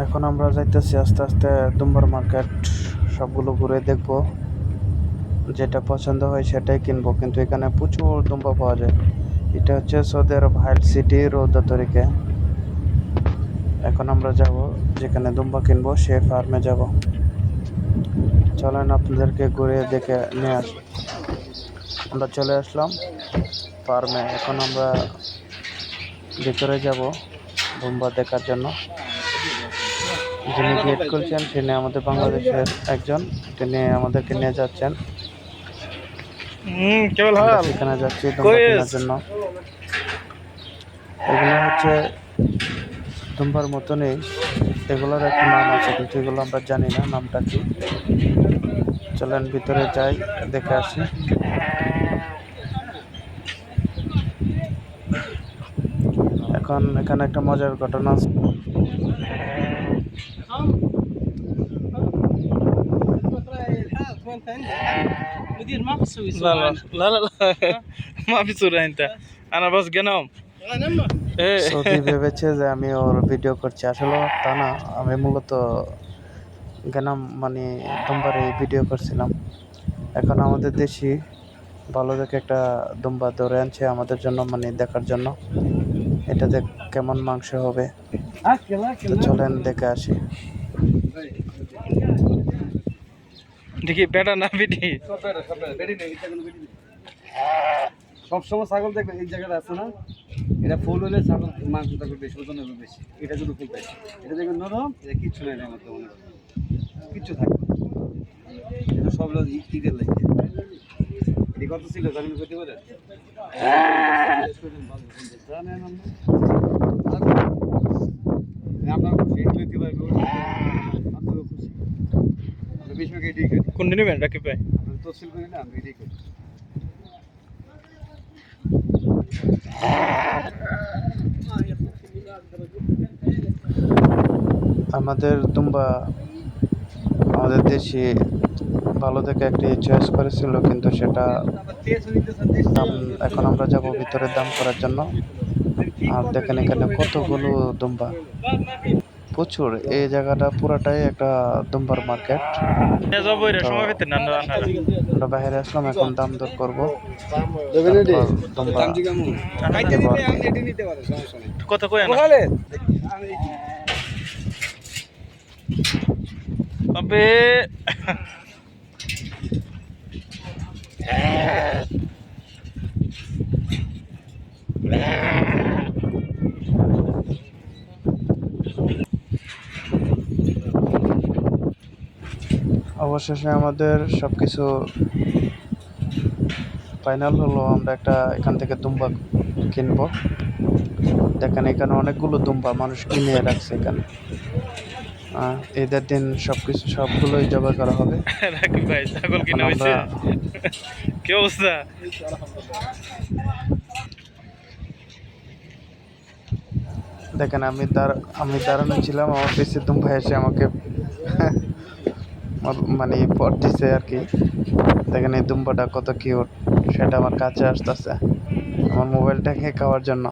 এখন আমরা যাইতেছি আস্তে আস্তে দুম্বার মার্কেট, সবগুলো ঘুরে দেখব, যেটা পছন্দ হয় সেটাই কিনবো। কিন্তু এখানে প্রচুর দুম্বা পাওয়া যায়। এটা হচ্ছে সৌদি আরব হাইল সিটি রৌদা তরিকে। এখন আমরা যাব যেখানে দুম্বা কিনবো, সে ফার্মে যাব। চলেন আপনাদেরকে ঘুরে দেখে নিয়ে আস। আমরা চলে আসলাম ফার্মে। এখন আমরা ভিতরে যাব দুম্বা দেখার জন্য। যিনি গেট খুলছেন তিনি আমাদের বাংলাদেশের একজন, তিনি আমাদেরকে নিয়ে যাচ্ছেন। সেখানে যাচ্ছি দুম্বা কেনার জন্য। এগুলো হচ্ছে দুম্বার মতনই, এগুলোর একটা নাম আছে কিন্তু এগুলো আমরা জানি না নামটা কি। চলেন ভিতরে যাই, দেখে আসি। এখন এখানে একটা মজার ঘটনা আছে। مدير ما بسوي لا لا لا لا لا ما في صورة انت انا بس قنوم সৌদি ভেবেছে যে আমি ওর ভিডিও করছি, আসলে তা না। আমি মূলত গেলাম মানে দুম্বার এই ভিডিও করছিলাম। এখন আমাদের দেশি ভালো দেখে একটা দুম্বা ধরে আনছে আমাদের জন্য, মানে দেখার জন্য এটাতে কেমন মাংস হবে। তো চলেন দেখে আসি। দেখি বেটা না বেটি সবসময় ছাগল দেখবেন এই জায়গাটা আছে না, এটা ফুল হলে ছাগল মাংস থাকবে বেশি, ওজন হবে বেশি। এটা যদি ফুল থাকে, এটা দেখবেন নরম, এটা কিচ্ছু নেই আমার তো মনে হয়, কিচ্ছু থাকবে না। এটা সব লোক ঈদের লাগে। এটি কত ছিল জানেন, করতে পারেন জানেন আমরা ফিট লইতে পারবো, আপনারও খুশি। আমরা বেশি এটাই করি। কোন দিনে বেটা রাখি পাই আমরা তফসিল করি না, আমরা এটাই করি। আমাদের দুম্বা আমাদের দেশি ভালো দেখে একটি চয়েস করেছিল, কিন্তু সেটা দাম। এখন আমরা যাব ভিতরে দাম করার জন্য। আর দেখেন এখানে কতগুলো দুম্বা, প্রচুর। এই জায়গাটা পুরাটাই একটা দুম্বার মার্কেট। আমরা বাইরে আসলাম, এখন দাম দর করবো। কত কই আবে অবশেষে আমাদের সবকিছু ফাইনাল হলো। আমরা একটা এখান থেকে দুম্বা কিনবো। দেখেন এখানে অনেকগুলো দুম্বা মানুষ কিনে রাখছে এখানে। ঈদের দিন সবগুলোই জবাই করা হবে। রাখি ভাই ছাগল কিনা হইছে, কি অবস্থা? দেখেন আমি দাঁড়ানো ছিলাম, আমার পিছিয়ে দুম্বা এসে আমাকে মানে পট দিছে আর কি। দেখেন এই দুম্বাটা কত কিউট, সেটা আমার কাছে আসতেছে আমার মোবাইলটাকে খাওয়ার জন্য।